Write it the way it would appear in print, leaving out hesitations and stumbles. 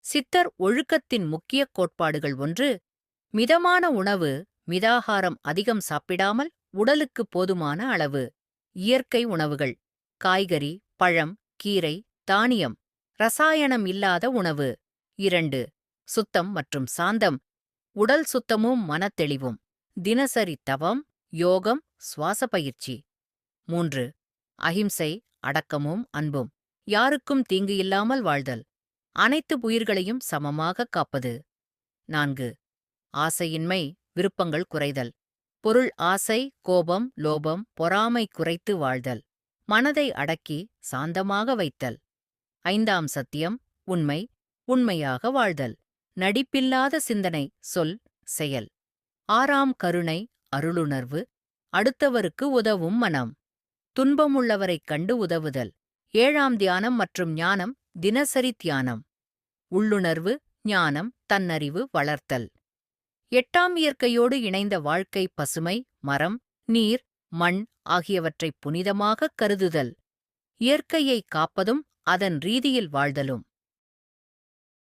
சித்தர் ஒழுக்கத்தின் முக்கிய கோட்பாடுகள் ஒன்று, மிதமான உணவு, மிதாகாரம் அதிகம் சாப்பிடாமல் உடலுக்கு போதுமான அளவு. இயற்கை உணவுகள், காய்கறி, பழம், கீரை, தானியம், ரசாயனம் இல்லாத உணவு. 2. சுத்தம் மற்றும் சாந்தம், உடல் சுத்தமும் மனத்தெளிவும். தினசரி தவம், யோகம், சுவாச பயிற்சி. 3. அஹிம்சை, அடக்கமும் அன்பும், யாருக்கும் தீங்கு இல்லாமல் வாழ்தல், அனைத்து உயிர்களையும் சமமாக காப்பது. 4. ஆசையின்மை, விருப்பங்கள் குறைதல், பொருள் ஆசை, கோபம், லோபம், பொறாமை குறைத்து வாழ்தல், மனதை அடக்கி சாந்தமாக வைத்தல். 5. சத்தியம், உண்மை, உண்மையாக வாழ்தல், நடிப்பில்லாத சிந்தனை, சொல், செயல். 6. கருணை, அருளுணர்வு, அடுத்தவருக்கு உதவும் மனம், துன்பமுள்ளவரைக் கண்டு உதவுதல். 7. தியானம் மற்றும் ஞானம், தினசரி தியானம், உள்ளுணர்வு, ஞானம், தன்னறிவு வளர்த்தல். 8. இயற்கையோடு இணைந்த வாழ்க்கை, பசுமை, மரம், நீர், மண் ஆகியவற்றை புனிதமாகக் கருதுதல், இயற்கையை காப்பதும் அதன் ரீதியில் வாழ்தலும்.